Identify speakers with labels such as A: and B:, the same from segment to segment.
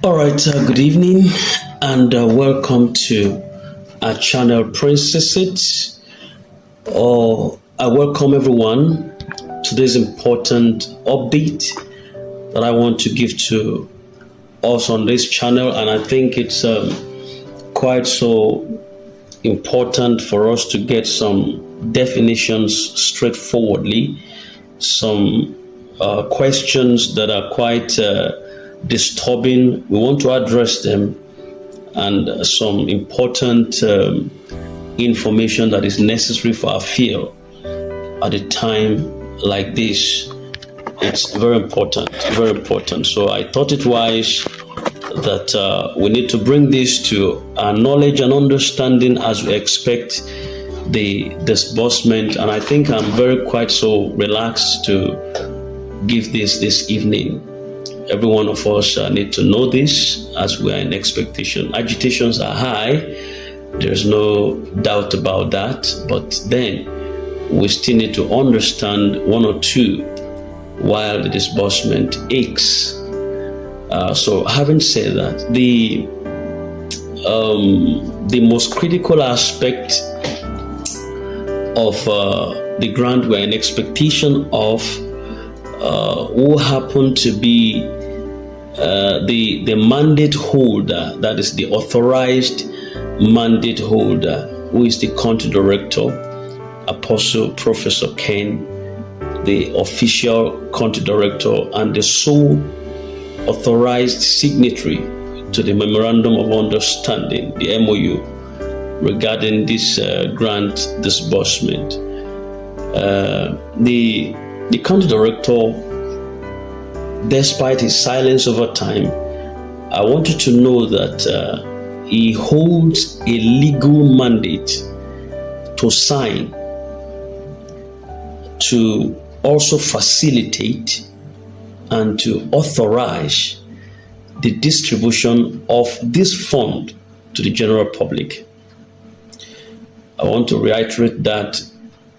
A: All right, good evening and welcome to our channel Princesses. I welcome everyone to this important update that I want to give to us on this channel, and I think it's quite so important for us to get some definitions straightforwardly, some questions that are quite disturbing. We want to address them, and some important information that is necessary for our field at a time like this. It's very important, very important. So I thought it wise that we need to bring this to our knowledge and understanding as we expect the disbursement. And I think I'm very quite so relaxed to give this evening. Every one of us need to know this as we are in expectation. Agitations are high. There's no doubt about that. But then we still need to understand one or two while the disbursement aches. So having said that, the most critical aspect of the grant we're in expectation of will happen to be the mandate holder, that is the authorized mandate holder, who is the country director, Apostle Professor Ken, the official country director, and the sole authorized signatory to the Memorandum of Understanding, the MOU, regarding this grant disbursement. The country director, despite his silence over time, I want you to know that he holds a legal mandate to sign, to also facilitate and to authorize the distribution of this fund to the general public. I want to reiterate that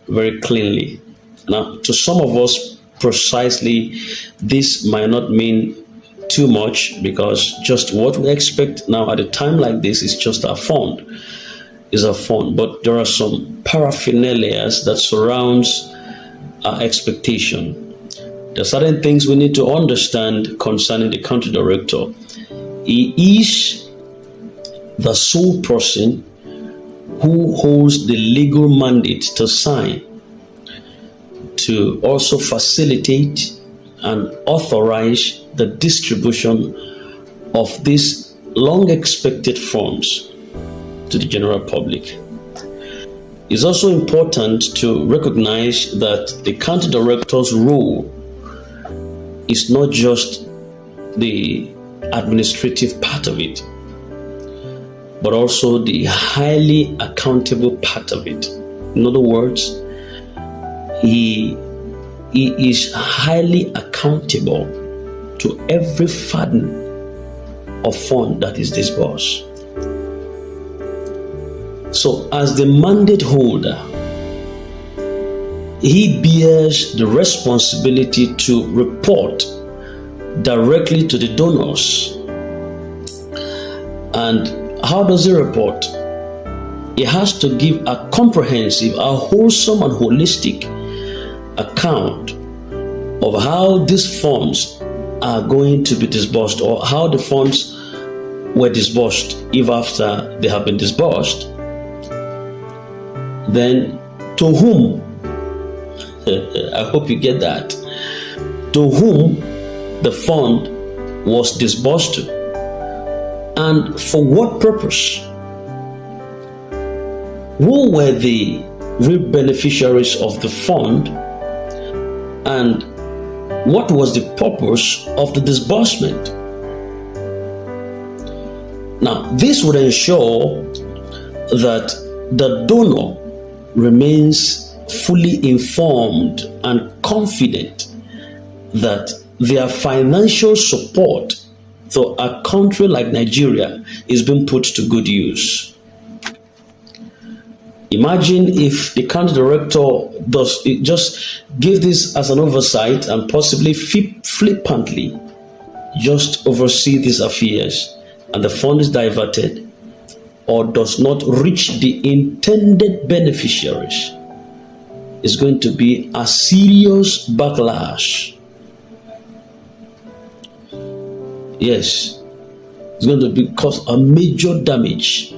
A: very cleanly. Now, to some of us, precisely, this might not mean too much, because just what we expect now at a time like this is just a fund. But there are some paraphernalias that surrounds our expectation. There are certain things we need to understand concerning the country director. He is the sole person who holds the legal mandate to sign, to also facilitate and authorize the distribution of these long-expected funds to the general public. It's also important to recognize that the country director's role is not just the administrative part of it, but also the highly accountable part of it. In other words, he is highly accountable to every fathom of fund that is disbursed. So as the mandate holder, he bears the responsibility to report directly to the donors. And how does he report? He has to give a comprehensive, a wholesome and holistic account of how these funds are going to be disbursed, or how the funds were disbursed. If after they have been disbursed, then to whom? I hope you get that. To whom the fund was disbursed to, and for what purpose? Who were the real beneficiaries of the fund, and what was the purpose of the disbursement? Now, this would ensure that the donor remains fully informed and confident that their financial support to a country like Nigeria is being put to good use. Imagine if the country director just give this as an oversight and possibly flippantly just oversee these affairs and the fund is diverted or does not reach the intended beneficiaries, it's going to be a serious backlash. Yes, it's going to cause a major damage.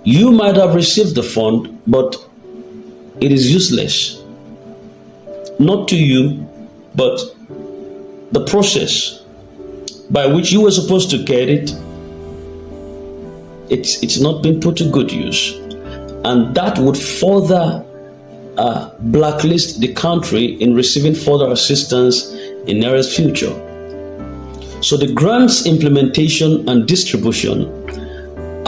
A: You might have received the fund, but it is useless. Not to you, but the process by which you were supposed to get it, it's not been put to good use. And that would further blacklist the country in receiving further assistance in nearest future. So the grants implementation and distribution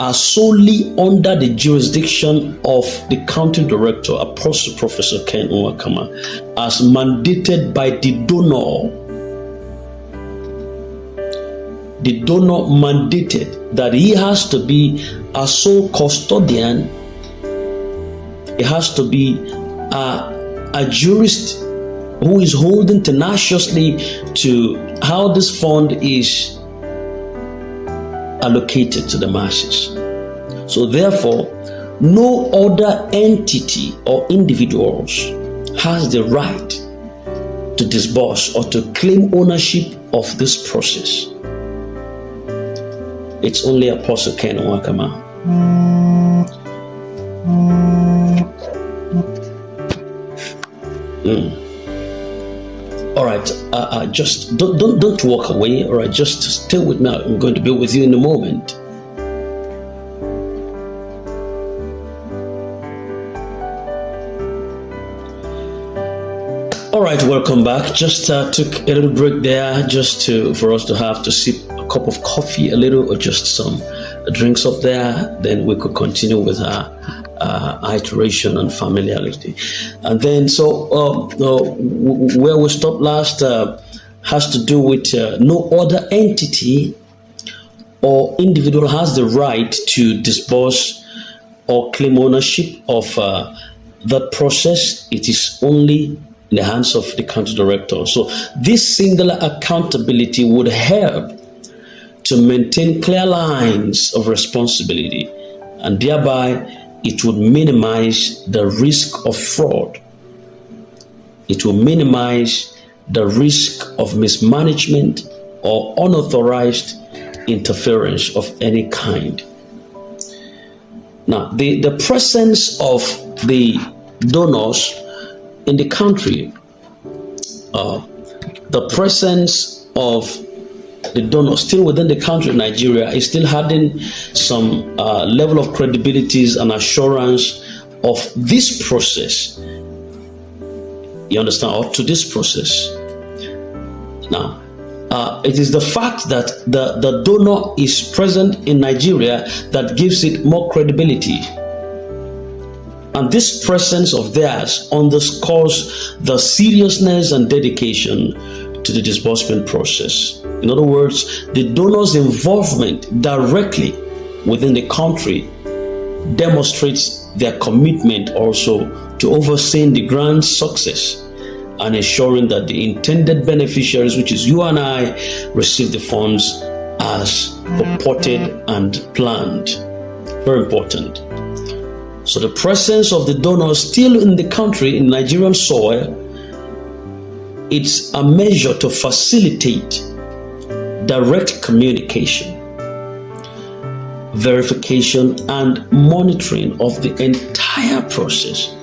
A: are solely under the jurisdiction of the county director, Apostle Professor Ken Nwakama, as mandated by the donor. The donor mandated that he has to be a sole custodian. He has to be a jurist who is holding tenaciously to how this fund is allocated to the masses. So therefore, no other entity or individuals has the right to disburse or to claim ownership of this process. It's only Apostle Ken Nwakama. All right, just don't walk away. All right, just stay with me. I'm going to be with you in a moment. All right, welcome back. Just took a little break there, just for us to have to sip a cup of coffee, a little, or just some drinks up there. Then we could continue with our iteration and familiarity. And then, so where we stopped last has to do with no other entity or individual has the right to disburse or claim ownership of that process. It is only in the hands of the county director. So this singular accountability would help to maintain clear lines of responsibility, and thereby it would minimize the risk of fraud. It will minimize the risk of mismanagement or unauthorized interference of any kind. Now, the presence of the donors in the country, the presence of the donor still within the country, Nigeria, is still having some level of credibility and assurance of this process. You understand? Or to this process. Now, it is the fact that the donor is present in Nigeria that gives it more credibility. And this presence of theirs underscores the seriousness and dedication to the disbursement process. In other words, the donor's involvement directly within the country demonstrates their commitment also to overseeing the grant success and ensuring that the intended beneficiaries, which is you and I, receive the funds as purported and planned. Very important. So the presence of the donor still in the country, in Nigerian soil, it's a measure to facilitate direct communication, verification, and monitoring of the entire process.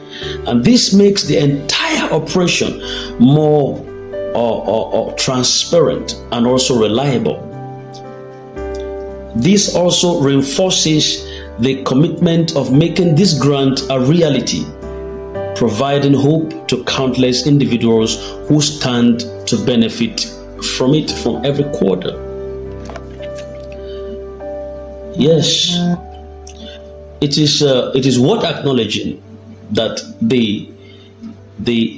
A: And this makes the entire operation more transparent and also reliable. This also reinforces the commitment of making this grant a reality, providing hope to countless individuals who stand to benefit from it from every quarter. Yes, it is worth acknowledging that the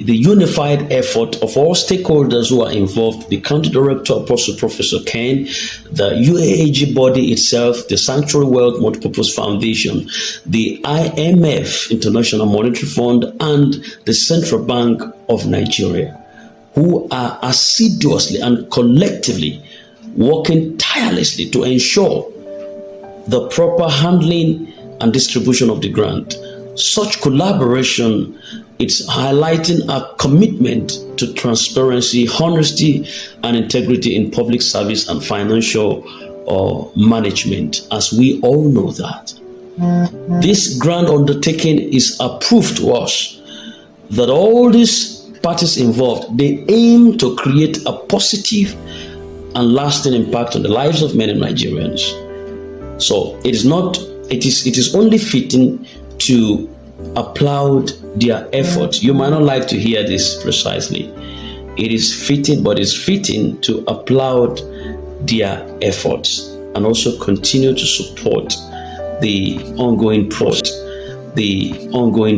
A: unified effort of all stakeholders who are involved, the county director, Apostle Professor Ken, the UAAG body itself, the Sanctuary Wealth Multipurpose Foundation, the IMF, International Monetary Fund, and the Central Bank of Nigeria, who are assiduously and collectively working tirelessly to ensure the proper handling and distribution of the grant. Such collaboration is highlighting our commitment to transparency, honesty, and integrity in public service and financial management, as we all know that. This grand undertaking is a proof to us that all these parties involved, they aim to create a positive and lasting impact on the lives of many Nigerians. So it is only fitting to applaud their effort. You might not like to hear this precisely. It is fitting, but it's fitting to applaud their efforts and also continue to support the ongoing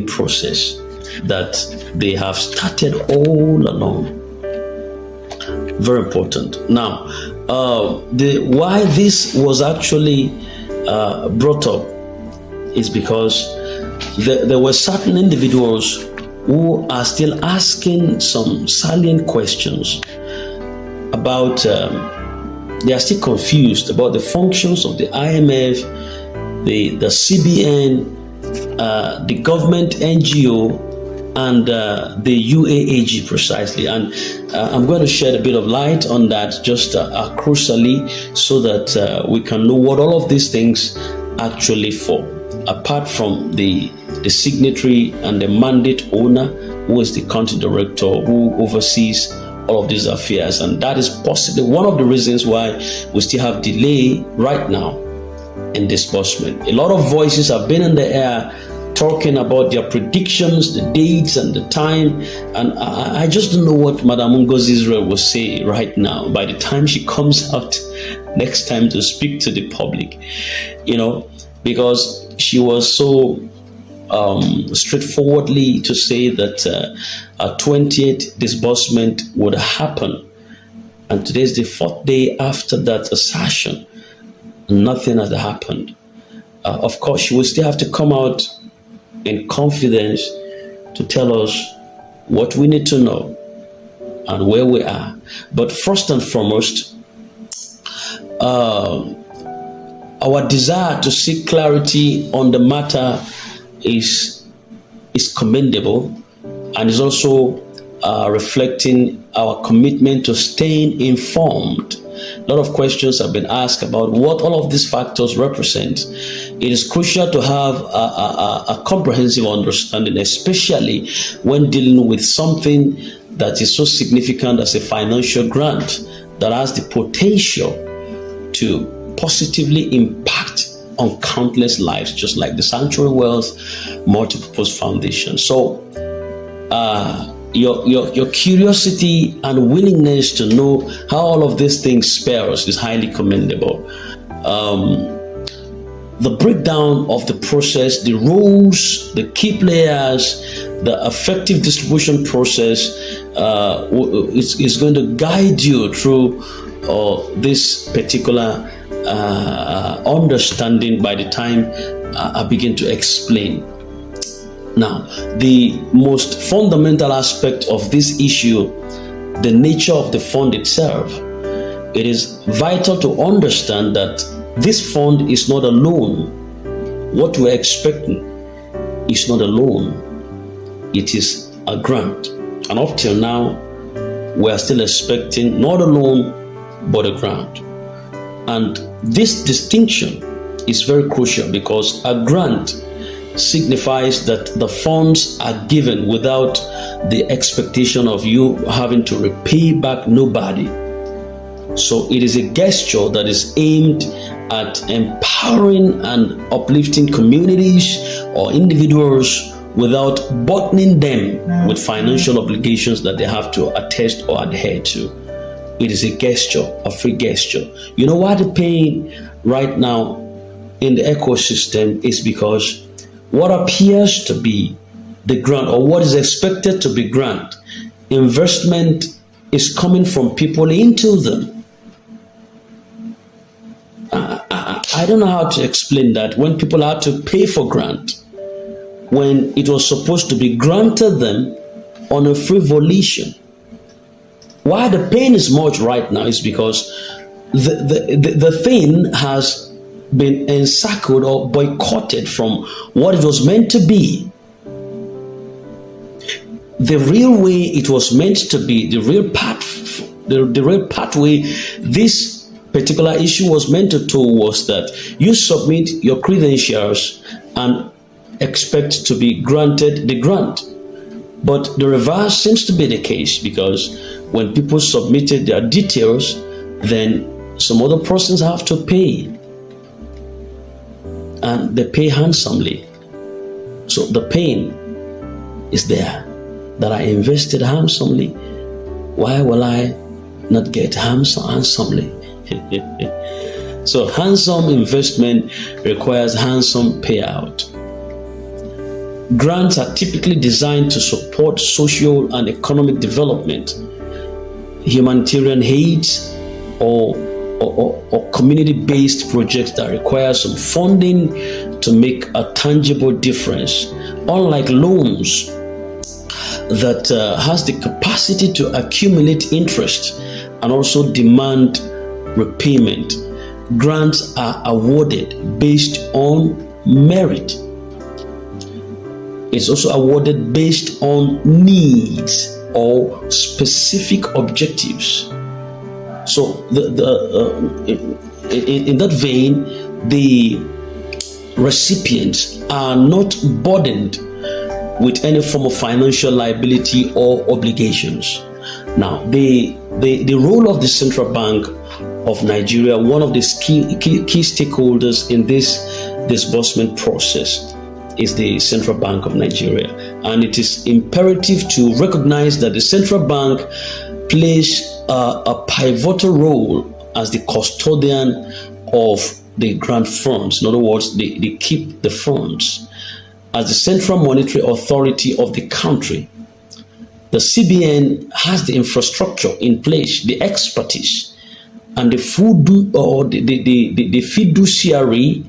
A: process that they have started all along. Very important. Now, why this was actually brought up is because there were certain individuals who are still asking some salient questions about, they are still confused about the functions of the IMF, the CBN, the government NGO, and the UAAG precisely. And I'm going to shed a bit of light on that just crucially, so that we can know what all of these things actually for. Apart from the signatory and the mandate owner, who is the country director who oversees all of these affairs. And that is possibly one of the reasons why we still have delay right now in disbursement. A lot of voices have been in the air talking about their predictions, the dates and the time, and I just don't know what Madam Ngozi Israel will say right now by the time she comes out next time to speak to the public, because she was so straightforwardly to say that a 20th disbursement would happen, and today is the 4th day after that assertion. Nothing has happened. Of course, she will still have to come out in confidence to tell us what we need to know and where we are. But first and foremost, our desire to seek clarity on the matter is commendable, and is also reflecting our commitment to staying informed. A lot of questions have been asked about what all of these factors represent. It is crucial to have a comprehensive understanding, especially when dealing with something that is so significant as a financial grant that has the potential to positively impact on countless lives, just like the Sanctuary Wealth Multipurpose Foundation. So your curiosity and willingness to know how all of these things spells is highly commendable. The breakdown of the process, the rules, the key players, the effective distribution process is going to guide you through this particular understanding by the time I begin to explain. Now, the most fundamental aspect of this issue, the nature of the fund itself, it is vital to understand that this fund is not a loan. What we're expecting is not a loan, it is a grant. And up till now, we are still expecting not a loan, but a grant. And this distinction is very crucial, because a grant signifies that the funds are given without the expectation of you having to repay back nobody. So it is a gesture that is aimed at empowering and uplifting communities or individuals without burdening them with financial obligations that they have to attest or adhere to. It is a gesture, a free gesture. You know why they're paying right now in the ecosystem is because what appears to be the grant, or what is expected to be grant, investment is coming from people into them. I don't know how to explain that. When people had to pay for grant, when it was supposed to be granted them on a free volition. Why the pain is much right now is because the thing has been encircled or boycotted from what it was meant to be. The real way it was meant to be, the real path, the real pathway this particular issue was meant to was that you submit your credentials and expect to be granted the grant. But the reverse seems to be the case, because when people submitted their details, then some other persons have to pay, and they pay handsomely. So the pain is there, that I invested handsomely. Why will I not get handsomely? So handsome investment requires handsome payout. Grants are typically designed to support social and economic development, humanitarian aid, or community-based projects that require some funding to make a tangible difference. Unlike loans that has the capacity to accumulate interest and also demand repayment, grants are awarded based on merit. It's also awarded based on needs or specific objectives. So in that vein, the recipients are not burdened with any form of financial liability or obligations. Now, the role of the Central Bank of Nigeria, one of the key stakeholders in this disbursement process, is the Central Bank of Nigeria. And it is imperative to recognize that the Central Bank plays a pivotal role as the custodian of the grant funds. In other words, they keep the funds. As the central monetary authority of the country, the CBN has the infrastructure in place, the expertise, and the fiduciary.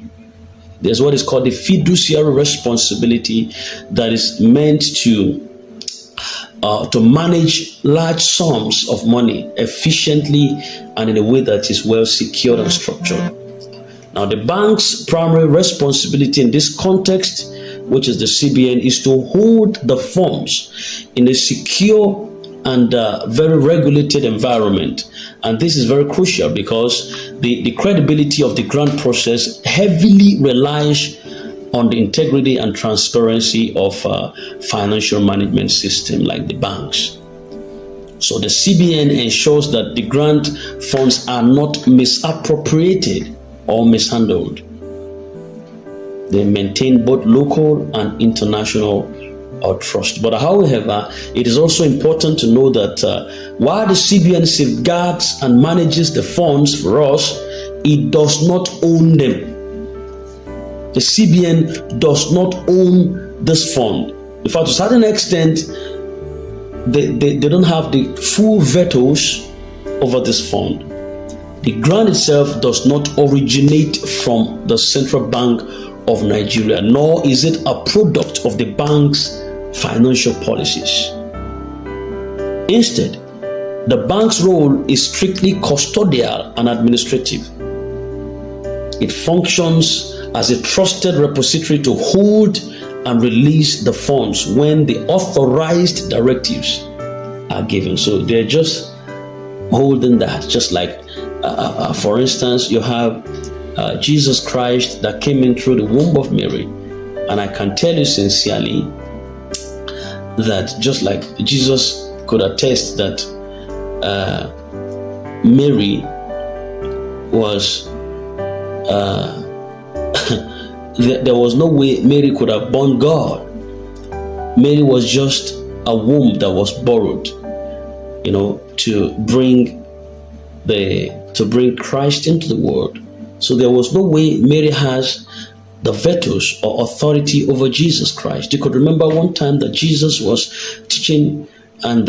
A: There's what is called the fiduciary responsibility that is meant to manage large sums of money efficiently and in a way that is well secured and structured. Now, the bank's primary responsibility in this context, which is the CBN, is to hold the funds in a secure and very regulated environment. And this is very crucial because the credibility of the grant process heavily relies on the integrity and transparency of financial management system like the banks. So the CBN ensures that the grant funds are not misappropriated or mishandled. They maintain both local and international trust. But however, it is also important to know that while the CBN safeguards and manages the funds for us, it does not own them. The CBN does not own this fund. In fact, to a certain extent, they don't have the full vetoes over this fund. The grant itself does not originate from the Central Bank of Nigeria, nor is it a product of the bank's financial policies. Instead, the bank's role is strictly custodial and administrative. It functions as a trusted repository to hold and release the funds when the authorized directives are given. So they're just holding that, just like for instance, you have Jesus Christ that came in through the womb of Mary. And I can tell you sincerely that just like Jesus could attest that Mary was there was no way Mary could have born God. Mary was just a womb that was borrowed, to bring Christ into the world. So there was no way Mary has the vetoes or authority over Jesus Christ. You could remember one time that Jesus was teaching, and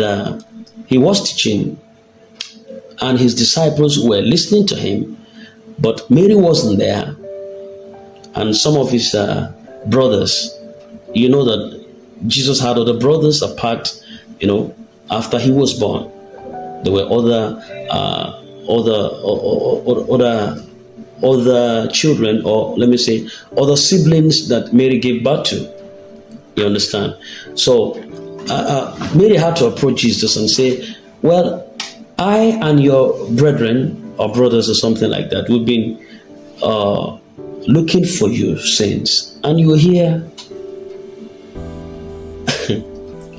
A: and his disciples were listening to him, but Mary wasn't there. And some of his brothers, that Jesus had other brothers apart, after he was born. There were other children, or let me say, other siblings that Mary gave birth to. You understand? So Mary had to approach Jesus and say, well, I and your brethren or brothers or something like that, we've been looking for you since, and you're here.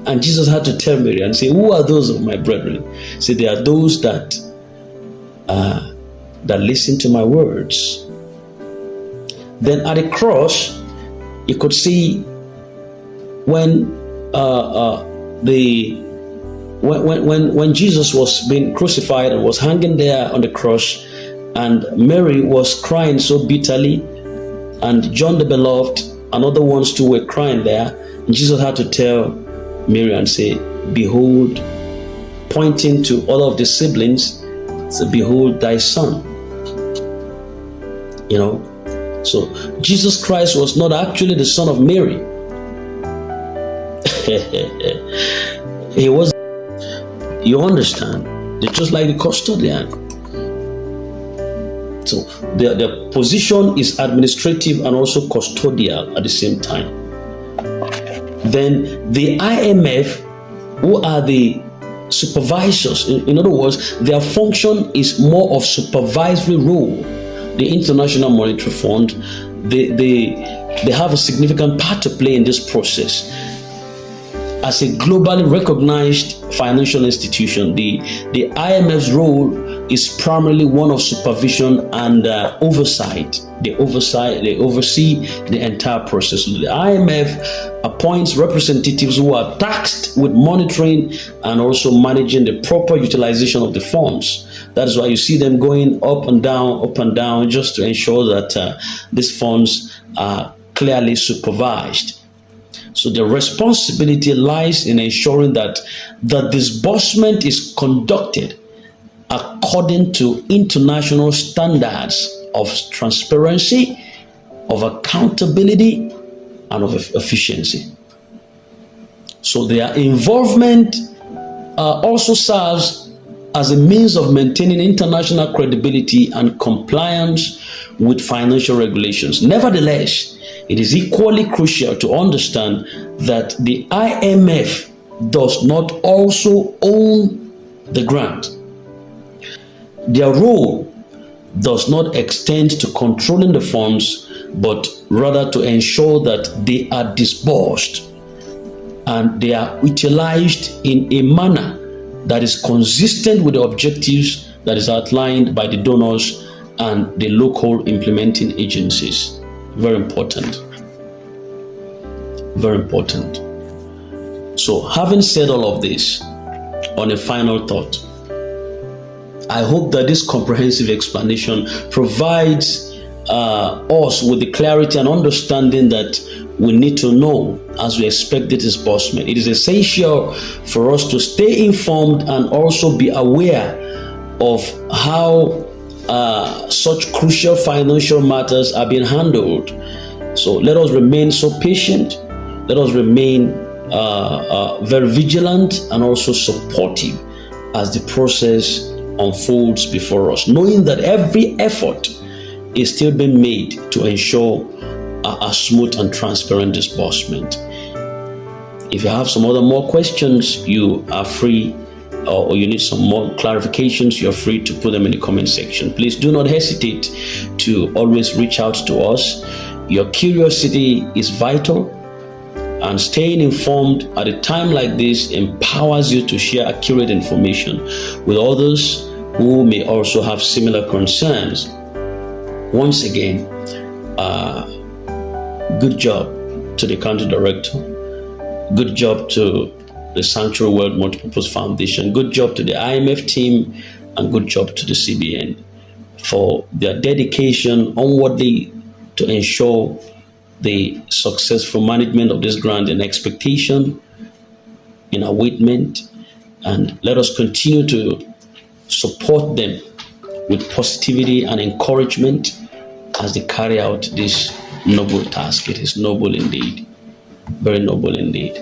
A: And Jesus had to tell Mary and say, who are those of my brethren? Say, they are those that listen to my words. Then at the cross, you could see when Jesus was being crucified and was hanging there on the cross, and Mary was crying so bitterly, and John the Beloved and other ones too were crying there, and Jesus had to tell Mary and say, behold, pointing to all of the siblings, say, behold thy son. You know, so Jesus Christ was not actually the son of Mary. He was, you understand, they're just like the custodian. So their position is administrative and also custodial at the same time. Then the IMF, who are the supervisors, in other words, their function is more of supervisory role. The International Monetary Fund, they have a significant part to play in this process. As a globally recognized financial institution, the IMF's role is primarily one of supervision and oversight. They oversee the entire process. The IMF appoints representatives who are tasked with monitoring and also managing the proper utilization of the funds. That is why you see them going up and down, just to ensure that these funds are clearly supervised. So the responsibility lies in ensuring that the disbursement is conducted according to international standards of transparency, of accountability, and of efficiency. So their involvement also serves as a means of maintaining international credibility and compliance with financial regulations. Nevertheless, it is equally crucial to understand that the IMF does not also own the grant. Their role does not extend to controlling the funds, but rather to ensure that they are disbursed and they are utilized in a manner that is consistent with the objectives that is outlined by the donors and the local implementing agencies. Very important. Very important. So, having said all of this, on a final thought, I hope that this comprehensive explanation provides us with the clarity and understanding that we need to know as we expect the disbursement. It is essential for us to stay informed and also be aware of how such crucial financial matters are being handled. So let us remain so patient. Let us remain very vigilant and also supportive as the process unfolds before us, knowing that every effort is still being made to ensure a smooth and transparent disbursement. If you have some more questions, you are free, or you need some more clarifications, you're free to put them in the comment section. Please do not hesitate to always reach out to us. Your curiosity is vital, and staying informed at a time like this empowers you to share accurate information with others who may also have similar concerns. Once again, good job to the country director, good job to the Sanctuary World Multipurpose Foundation, good job to the IMF team, and good job to the CBN for their dedication onwardly to ensure the successful management of this grant and expectation in awaitement. And let us continue to support them with positivity and encouragement as they carry out this noble task. It is noble indeed, very noble indeed.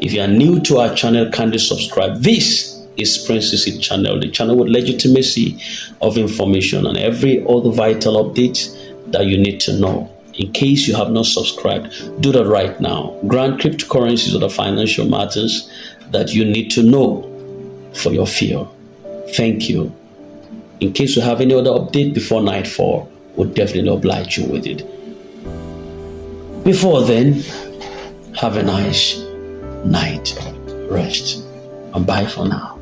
A: If you are new to our channel, kindly subscribe. This is Princessy Channel, the channel with legitimacy of information and every other vital update that you need to know. In case you have not subscribed, do that right now. Grant cryptocurrencies or the financial matters that you need to know for your field. Thank you. In case you have any other update before nightfall, we'll definitely oblige you with it. Before then, have a nice night rest and bye for now.